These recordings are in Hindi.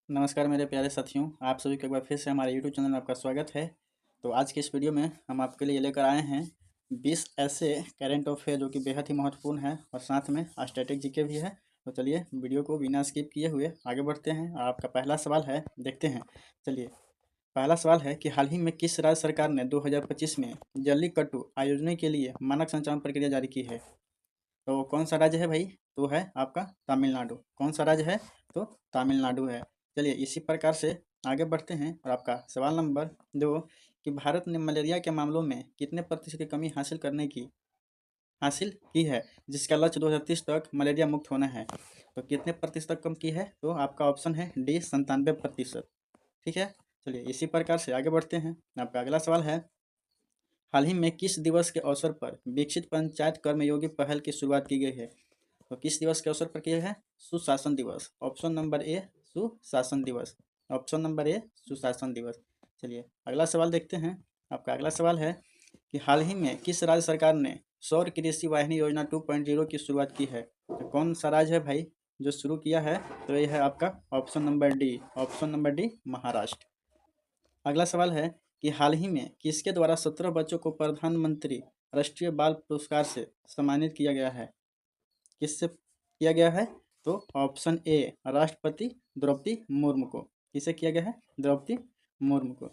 नमस्कार मेरे प्यारे साथियों, आप सभी को एक बार फिर से हमारे यूट्यूब चैनल में आपका स्वागत है। तो आज के इस वीडियो में हम आपके लिए लेकर आए हैं 20 ऐसे करेंट अफेयर जो कि बेहद ही महत्वपूर्ण है और साथ में स्टैटिक जीके भी है। तो चलिए वीडियो को बिना स्किप किए हुए आगे बढ़ते हैं और आपका पहला सवाल है, देखते हैं। चलिए, पहला सवाल है कि हाल ही में किस राज्य सरकार ने 2025 में जल्लीकट्टू आयोजन के लिए मानक संचालन प्रक्रिया जारी की है। तो कौन सा राज्य है भाई? तो है आपका तमिलनाडु। कौन सा राज्य है? तो तमिलनाडु है। चलिए इसी प्रकार से आगे बढ़ते हैं और आपका सवाल नंबर 2 कि भारत ने मलेरिया के मामलों में कितने प्रतिशत की कमी हासिल की है, जिसका लक्ष्य 2030 तक मलेरिया मुक्त होना है। तो कितने प्रतिशत तक कम की है? तो आपका ऑप्शन है डी 97%। ठीक है। चलिए इसी प्रकार से आगे बढ़ते हैं। आपका अगला सवाल है, हाल ही में किस दिवस के अवसर पर विकसित पंचायत कर्मयोगी पहल की शुरुआत की गई है। तो किस दिवस के अवसर पर किया है? सुशासन दिवस। ऑप्शन नंबर ए सुशासन दिवस। ऑप्शन नंबर ए सुशासन दिवस। चलिए अगला सवाल देखते हैं। आपका अगला सवाल है कि हाल ही में किस राज्य सरकार ने सौर कृषि वाहिनी योजना 2.0 की शुरुआत की है। तो कौन सा राज्य है भाई जो शुरू किया है? तो यह है आपका option number D. Option number D Maharashtra. अगला सवाल है कि हाल ही में किसके द्वारा 17 बच्चों को प्रधानमंत्री राष्ट्रीय बाल पुरस्कार से सम्मानित किया गया है। किससे किया गया है? तो ऑप्शन ए राष्ट्रपति द्रौपदी मुर्मू को। किसे किया गया है? द्रौपदी मुर्मू को।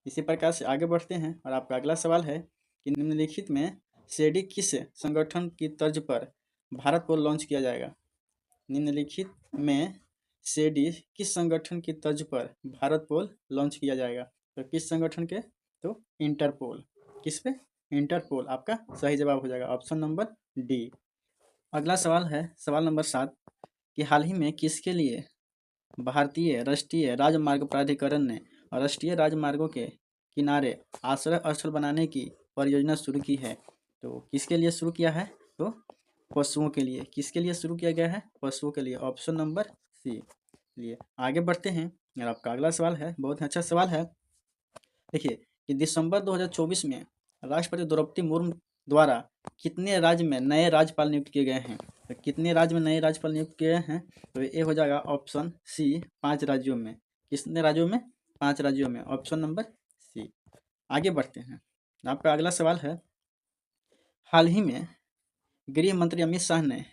इसी प्रकार से आगे बढ़ते हैं और आपका अगला सवाल है कि निम्नलिखित में सेडी किस संगठन की तर्ज पर भारत को लॉन्च किया जाएगा। निम्नलिखित में सेडी किस संगठन की तर्ज पर भारत पोल लॉन्च किया जाएगा। तो किस संगठन के? तो इंटरपोल। किस पे? इंटरपोल आपका सही जवाब हो जाएगा, ऑप्शन नंबर डी। अगला सवाल है सवाल नंबर 7 कि हाल ही में किसके लिए भारतीय राष्ट्रीय राजमार्ग प्राधिकरण ने राष्ट्रीय राजमार्गों के किनारे आश्रय स्थल बनाने की परियोजना शुरू की है। तो किसके लिए शुरू किया है? तो पशुओं के लिए। किसके लिए शुरू किया गया है? पशुओं के लिए। Option number C. लिए आगे बढ़ते हैं और आपका अगला सवाल है, बहुत ही अच्छा सवाल है। देखिए कि दिसंबर 2024 में राष्ट्रपति द्रौपदी मुर्मू द्वारा कितने राज्य में नए राज्यपाल नियुक्त किए गए हैं। तो कितने राज्य में नए राज्यपाल नियुक्त किए हैं? तो ये हो जाएगा ऑप्शन सी 5 राज्यों में। कितने राज्यों में? 5 राज्यों में। Option number C. आगे बढ़ते हैं। आपका अगला सवाल है, हाल ही में गृह मंत्री अमित शाह ने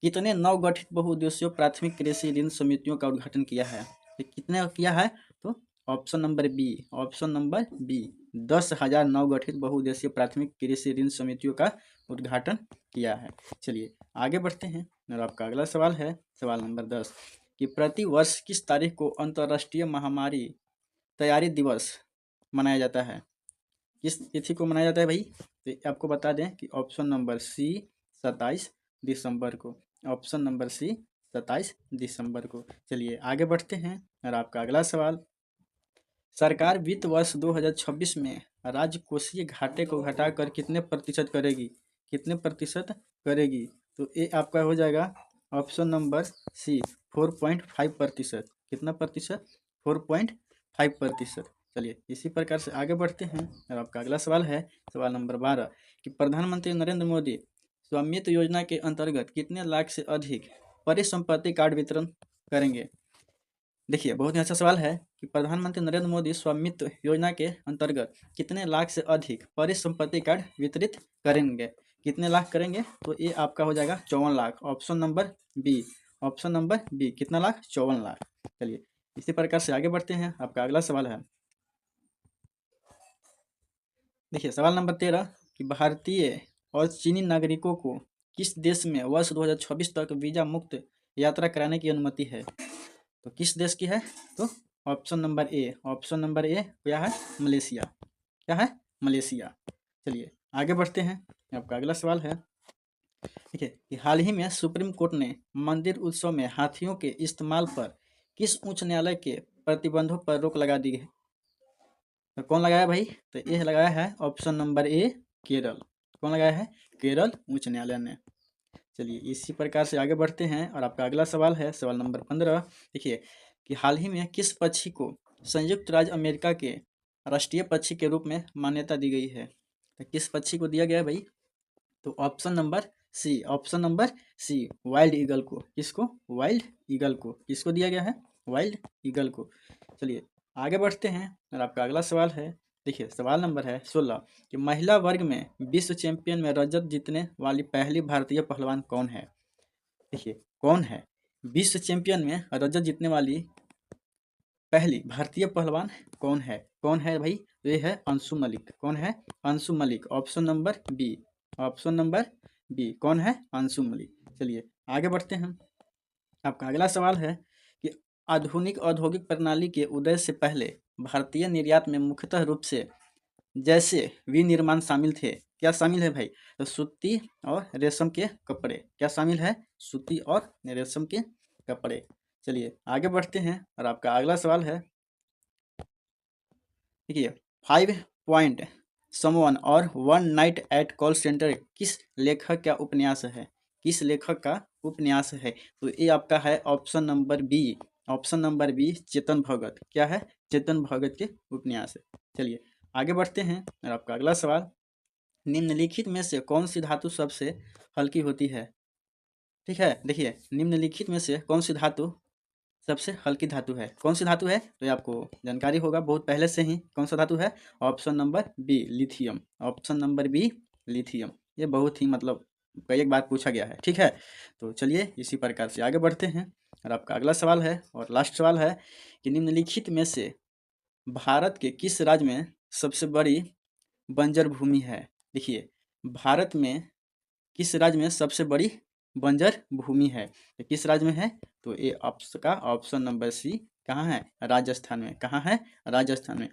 कितने नवगठित बहुउद्देशीय प्राथमिक कृषि ऋण समितियों का उद्घाटन किया है। तो कितने किया है? तो option number B. Option number B 10,000 नवगठित बहुउद्देशीय प्राथमिक कृषि ऋण समितियों का उद्घाटन किया है। चलिए आगे बढ़ते हैं और आपका अगला सवाल है सवाल नंबर 10 कि प्रति वर्ष किस तारीख को अंतर्राष्ट्रीय महामारी तैयारी दिवस मनाया जाता है। किस तिथि को मनाया जाता है भाई? तो आपको बता दें कि ऑप्शन नंबर सी 27 दिसंबर को। ऑप्शन नंबर सी 27 दिसंबर को। चलिए आगे बढ़ते हैं और आपका अगला सवाल, सरकार वित्त वर्ष 2026 में राजकोषीय घाटे को घटाकर कितने प्रतिशत करेगी। कितने प्रतिशत करेगी? तो ये आपका हो जाएगा ऑप्शन नंबर सी 4.5%। कितना प्रतिशत? 4.5%। चलिए इसी प्रकार से आगे बढ़ते हैं और आपका अगला सवाल है सवाल नंबर 12 कि प्रधानमंत्री नरेंद्र मोदी स्वामित्व योजना के अंतर्गत कितने लाख से अधिक परिसंपत्ति कार्ड वितरण करेंगे। देखिए बहुत ही अच्छा सवाल है कि प्रधानमंत्री नरेंद्र मोदी स्वामित्व योजना के अंतर्गत कितने लाख से अधिक परिसंपत्ति कार्ड वितरित करेंगे। कितने लाख करेंगे? तो ये आपका हो जाएगा 54 lakh. Option number B. Option number B कितना लाख? 54 लाख। चलिए इसी प्रकार से आगे बढ़ते हैं। आपका अगला सवाल है, देखिए सवाल नंबर 13 कि भारतीय और चीनी नागरिकों को किस देश में वर्ष 2026 तक वीजा मुक्त यात्रा कराने की अनुमति है। तो किस देश की है? तो option number A. Option number A क्या है? मलेशिया। क्या है? मलेशिया। चलिए आगे बढ़ते हैं। आपका अगला सवाल है, देखिए कि हाल ही में सुप्रीम कोर्ट ने मंदिर उत्सव में हाथियों के इस्तेमाल पर किस उच्च न्यायालय के प्रतिबंधों पर रोक लगा दी है। तो कौन लगाया भाई? तो ये लगाया है ऑप्शन नंबर ए केरल। कौन लगाया है? केरल उच्च न्यायालय ने। चलिए इसी प्रकार से आगे बढ़ते हैं और आपका अगला सवाल है सवाल नंबर 15। देखिए कि हाल ही में किस पक्षी को संयुक्त राज्य अमेरिका के राष्ट्रीय पक्षी के रूप में मान्यता दी गई है। तो किस पक्षी को दिया गया है भाई? तो option number C. Option number C wild eagle को। किसको? वाइल्ड ईगल को। किसको दिया गया है? वाइल्ड ईगल को। चलिए आगे बढ़ते हैं और आपका अगला सवाल है, देखिए सवाल नंबर है 16 कि महिला वर्ग में विश्व चैंपियन में रजत जीतने वाली पहली भारतीय पहलवान कौन है। देखिए कौन है विश्व चैंपियन में रजत जीतने वाली पहली भारतीय पहलवान कौन है। कौन है भाई, तो ये है अंशु मलिक। कौन है, Anshu Malik. Option number B, option number B, कौन है, अंशु मलिक। चलिए आगे बढ़ते हैं। आपका अगला सवाल है कि आधुनिक औद्योगिक प्रणाली के उदय से पहले भारतीय निर्यात में मुख्यतः रूप से जैसे विनिर्माण शामिल थे। क्या शामिल है भाई, तो सूती और रेशम के कपड़े। क्या शामिल है, सूती और रेशम के कपड़े। चलिए आगे बढ़ते हैं और आपका अगला सवाल है, देखिए 5 पॉइंट समवन और one night at call centre किस लेखक का उपन्यास है। किस लेखक का उपन्यास है, तो ये आपका है option number B, option number B, Chetan Bhagat. क्या है, चेतन भगत के उपन्यास है। चलिए आगे बढ़ते हैं और आपका अगला सवाल, निम्नलिखित में से कौन सी धातु सबसे हल्की होती है। ठीक है, देखिए निम्नलिखित में से कौन सी धातु सबसे हल्की धातु है। कौन सी धातु है, तो ये आपको जानकारी होगा बहुत पहले से ही। कौन सा धातु है, option number B, lithium. Option number B, lithium. ये बहुत ही मतलब कई एक बार पूछा गया है। ठीक है, तो चलिए इसी प्रकार से आगे बढ़ते हैं और आपका अगला सवाल है और लास्ट सवाल है कि निम्नलिखित में से भारत के किस राज्य में सबसे बड़ी बंजर भूमि है। देखिए भारत में किस राज्य में सबसे बड़ी बंजर भूमि है, तो किस राज्य में है, तो ये आपका ऑप्शन नंबर सी, कहाँ है, राजस्थान में। कहाँ है, राजस्थान में।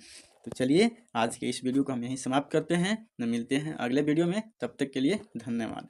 तो चलिए आज के इस वीडियो को हम यहीं समाप्त करते हैं, मिलते हैं अगले वीडियो में, तब तक के लिए धन्यवाद।